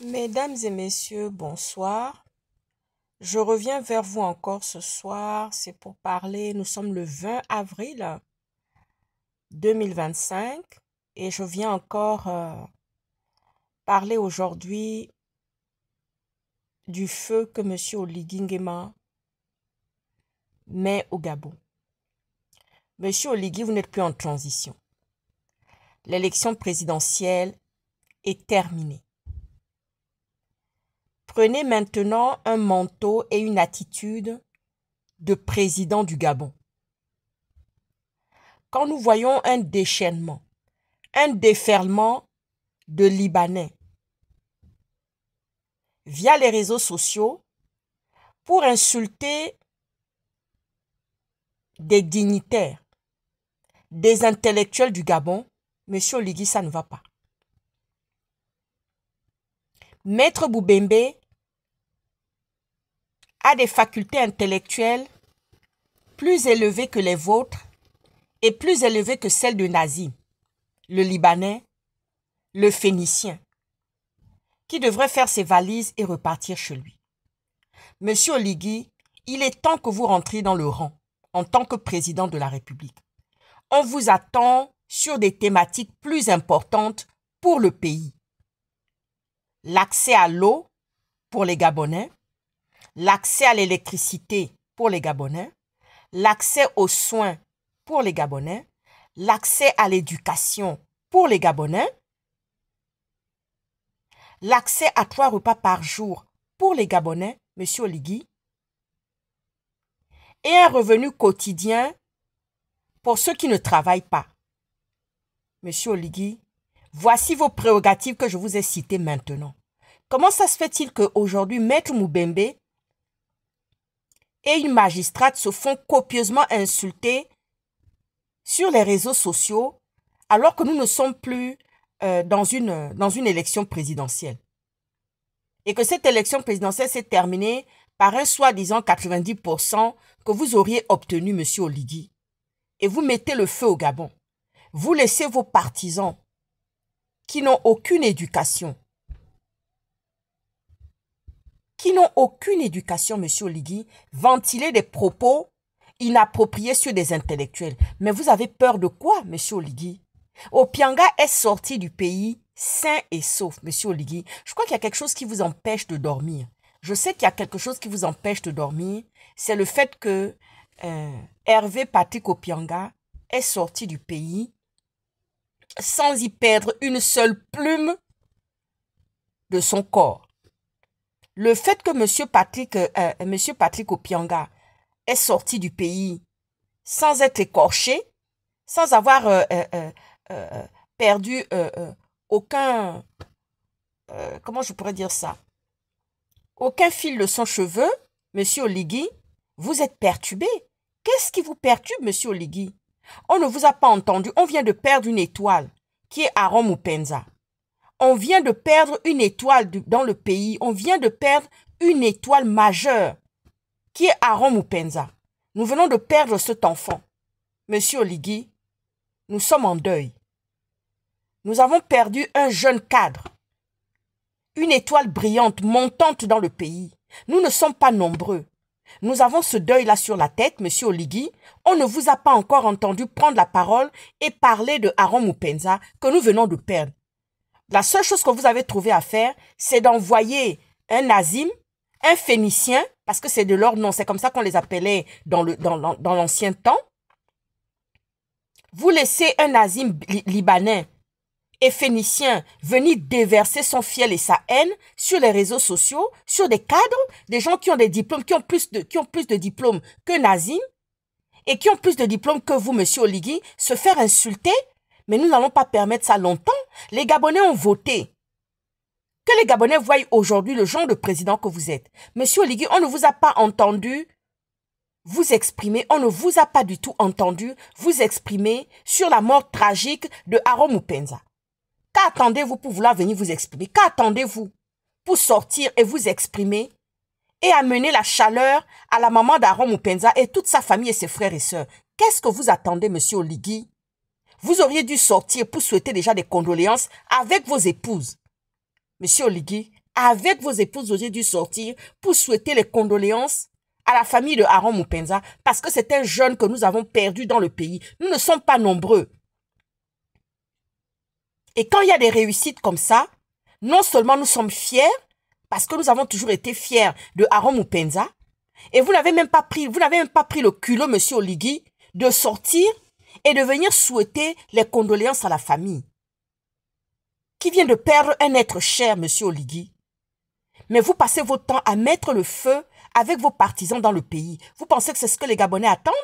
Mesdames et messieurs, bonsoir. Je reviens vers vous encore ce soir. C'est pour parler, nous sommes le 20 avril 2025 et je viens encore parler aujourd'hui du feu que M. Oligui Nguema met au Gabon. Monsieur Oligui, vous n'êtes plus en transition. L'élection présidentielle est terminée. Prenez maintenant un manteau et une attitude de président du Gabon. Quand nous voyons un déchaînement, un déferlement de Libanais via les réseaux sociaux pour insulter des dignitaires, des intellectuels du Gabon, Monsieur Oligui, ça ne va pas. Maître Boubembe a des facultés intellectuelles plus élevées que les vôtres et plus élevées que celles de Nazim, le Libanais, le Phénicien, qui devrait faire ses valises et repartir chez lui. Monsieur Oligui, il est temps que vous rentriez dans le rang en tant que président de la République. On vous attend sur des thématiques plus importantes pour le pays. L'accès à l'eau pour les Gabonais, l'accès à l'électricité pour les Gabonais, l'accès aux soins pour les Gabonais, l'accès à l'éducation pour les Gabonais, l'accès à 3 repas par jour pour les Gabonais, Monsieur Oligui, et un revenu quotidien pour ceux qui ne travaillent pas. Monsieur Oligui, voici vos prérogatives que je vous ai citées maintenant. Comment ça se fait-il qu'aujourd'hui, Maître Boubembe et une magistrate se font copieusement insulter sur les réseaux sociaux alors que nous ne sommes plus dans une élection présidentielle? Et que cette élection présidentielle s'est terminée par un soi-disant 90% que vous auriez obtenu, Monsieur Oligui. Et vous mettez le feu au Gabon. Vous laissez vos partisans qui n'ont aucune éducation, Monsieur Oligui, ventiler des propos inappropriés sur des intellectuels. Mais vous avez peur de quoi, Monsieur Oligui? Opianga est sorti du pays sain et sauf, Monsieur Oligui. Je crois qu'il y a quelque chose qui vous empêche de dormir. Je sais qu'il y a quelque chose qui vous empêche de dormir. C'est le fait que Hervé Patrick Opianga est sorti du pays sans y perdre une seule plume de son corps. Le fait que Monsieur Patrick Opianga est sorti du pays sans être écorché, sans avoir perdu aucun, comment je pourrais dire ça, aucun fil de son cheveu, Monsieur Oligui, vous êtes perturbé. Qu'est-ce qui vous perturbe, Monsieur Oligui? On ne vous a pas entendu. On vient de perdre une étoile qui est Aaron Moupenza. On vient de perdre une étoile dans le pays. On vient de perdre une étoile majeure qui est Aaron Moupenza. Nous venons de perdre cet enfant. Monsieur Oligui, nous sommes en deuil. Nous avons perdu un jeune cadre, une étoile brillante, montante dans le pays. Nous ne sommes pas nombreux. Nous avons ce deuil-là sur la tête, Monsieur Oligui. On ne vous a pas encore entendu prendre la parole et parler de Aaron Moupenza que nous venons de perdre. La seule chose que vous avez trouvé à faire, c'est d'envoyer un Nazim, un Phénicien, parce que c'est de leur nom, c'est comme ça qu'on les appelait dans l'ancien temps. Vous laissez un Nazim libanais et Phénicien venir déverser son fiel et sa haine sur les réseaux sociaux, sur des cadres, des gens qui ont des diplômes, qui ont plus de diplômes que Nazim et qui ont plus de diplômes que vous, Monsieur Oligui, se faire insulter. Mais nous n'allons pas permettre ça longtemps. Les Gabonais ont voté. Que les Gabonais voient aujourd'hui le genre de président que vous êtes. Monsieur Oligui, on ne vous a pas entendu vous exprimer, on ne vous a pas du tout entendu vous exprimer sur la mort tragique de Aaron Moupenza. Qu'attendez-vous pour vouloir venir vous exprimer? Qu'attendez-vous pour sortir et vous exprimer et amener la chaleur à la maman d'Aaron Moupenza et toute sa famille et ses frères et sœurs? Qu'est-ce que vous attendez, Monsieur Oligui? Vous auriez dû sortir pour souhaiter déjà des condoléances avec vos épouses. Monsieur Oligui, avec vos épouses, vous auriez dû sortir pour souhaiter les condoléances à la famille de Aaron Mupenza, parce que c'est un jeune que nous avons perdu dans le pays. Nous ne sommes pas nombreux. Et quand il y a des réussites comme ça, non seulement nous sommes fiers, parce que nous avons toujours été fiers de Aaron Mupenza, et vous n'avez même pas pris le culot, monsieur Oligui, de sortir et de venir souhaiter les condoléances à la famille qui vient de perdre un être cher, monsieur Oligui. Mais vous passez votre temps à mettre le feu avec vos partisans dans le pays. Vous pensez que c'est ce que les Gabonais attendent?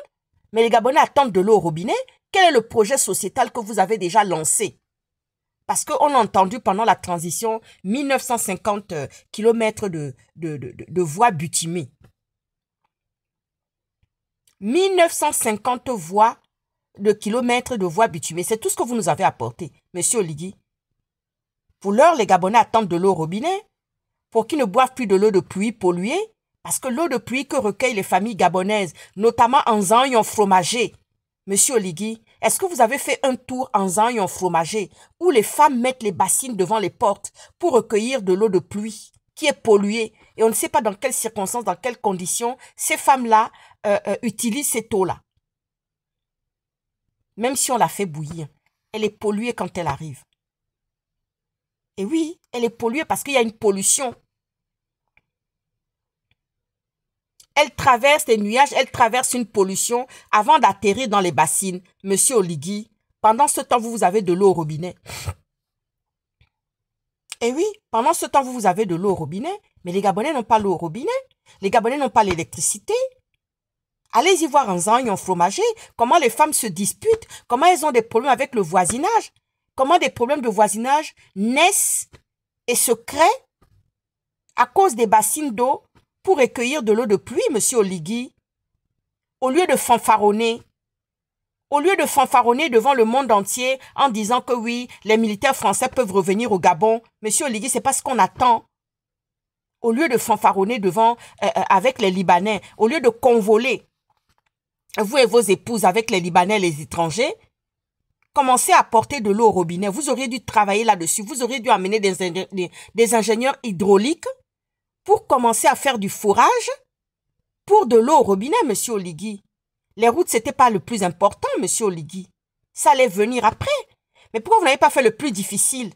Mais les Gabonais attendent de l'eau au robinet. Quel est le projet sociétal que vous avez déjà lancé? Parce qu'on a entendu pendant la transition 1950 km de voies bitumées. 1950 kilomètres de voies bitumées. C'est tout ce que vous nous avez apporté, monsieur Oligui. Pour l'heure, les Gabonais attendent de l'eau au robinet pour qu'ils ne boivent plus de l'eau de pluie polluée. Parce que l'eau de pluie que recueillent les familles gabonaises, notamment en Zan et en fromager. Monsieur Oligui, est-ce que vous avez fait un tour en Zan et en fromager où les femmes mettent les bassines devant les portes pour recueillir de l'eau de pluie qui est polluée et on ne sait pas dans quelles circonstances, dans quelles conditions ces femmes-là utilisent cette eau-là. Même si on la fait bouillir, elle est polluée quand elle arrive. Et oui, elle est polluée parce qu'il y a une pollution. Elle traverse les nuages, elle traverse une pollution avant d'atterrir dans les bassines. Monsieur Oligui, pendant ce temps, vous avez de l'eau au robinet. Et oui, pendant ce temps, vous avez de l'eau au robinet. Mais les Gabonais n'ont pas l'eau au robinet. Les Gabonais n'ont pas l'électricité. Allez-y voir en Zan et en fromager comment les femmes se disputent, comment elles ont des problèmes avec le voisinage, comment des problèmes de voisinage naissent et se créent à cause des bassines d'eau pour recueillir de l'eau de pluie, monsieur Oligui. Au lieu de fanfaronner devant le monde entier en disant que oui, les militaires français peuvent revenir au Gabon, monsieur Oligui, c'est pas ce qu'on attend. Au lieu de fanfaronner avec les Libanais, au lieu de convoler, vous et vos épouses avec les Libanais et les étrangers, commencez à apporter de l'eau au robinet. Vous auriez dû travailler là-dessus. Vous auriez dû amener des ingénieurs hydrauliques pour commencer à faire du forage pour de l'eau au robinet, monsieur Oligui. Les routes, c'était pas le plus important, monsieur Oligui. Ça allait venir après. Mais pourquoi vous n'avez pas fait le plus difficile?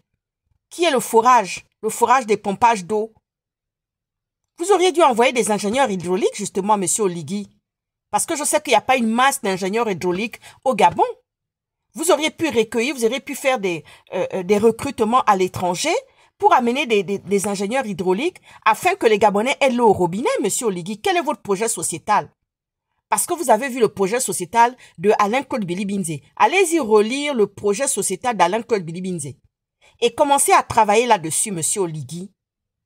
Qui est le forage des pompages d'eau. Vous auriez dû envoyer des ingénieurs hydrauliques, justement, monsieur Oligui. Parce que je sais qu'il n'y a pas une masse d'ingénieurs hydrauliques au Gabon. Vous auriez pu recueillir, vous auriez pu faire des recrutements à l'étranger pour amener des ingénieurs hydrauliques afin que les Gabonais aient l'eau au robinet, monsieur Oligui. Quel est votre projet sociétal? Parce que vous avez vu le projet sociétal de Alain-Claude Bilibinze. Allez-y relire le projet sociétal d'Alain-Claude Bilibinze. Et commencez à travailler là-dessus, monsieur Oligui.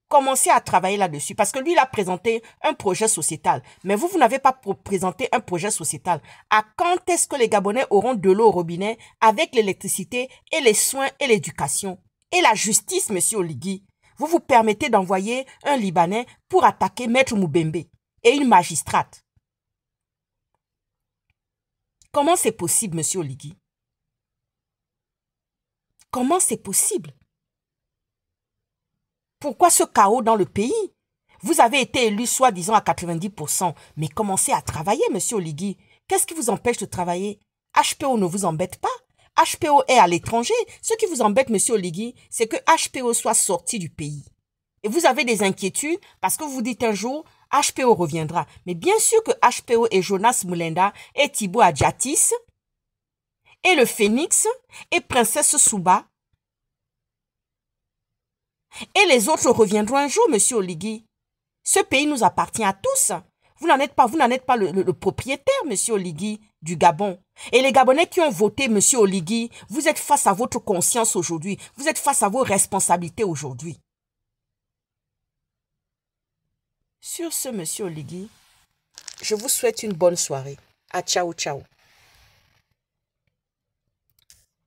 Commencez à travailler là-dessus. Parce que lui, il a présenté un projet sociétal. Mais vous n'avez pas présenté un projet sociétal. À quand est-ce que les Gabonais auront de l'eau au robinet avec l'électricité et les soins et l'éducation? Et la justice, monsieur Oligui. Vous vous permettez d'envoyer un Libanais pour attaquer Maître Moubembe et une magistrate. Comment c'est possible, monsieur Oligui? Comment c'est possible? Pourquoi ce chaos dans le pays? Vous avez été élu soi-disant à 90%, mais commencez à travailler, monsieur Oligui. Qu'est-ce qui vous empêche de travailler? HPO ne vous embête pas. HPO est à l'étranger. Ce qui vous embête, monsieur Oligui, c'est que HPO soit sorti du pays. Et vous avez des inquiétudes parce que vous vous dites un jour, HPO reviendra. Mais bien sûr que HPO et Jonas Moulenda et Thibaut Adjatis et le Phénix et Princesse Souba et les autres reviendront un jour, monsieur Oligui. Ce pays nous appartient à tous. Vous n'en êtes pas le propriétaire, monsieur Oligui, du Gabon. Et les Gabonais qui ont voté, monsieur Oligui, vous êtes face à votre conscience aujourd'hui. Vous êtes face à vos responsabilités aujourd'hui. Sur ce, monsieur Oligui, je vous souhaite une bonne soirée. À ciao, ciao.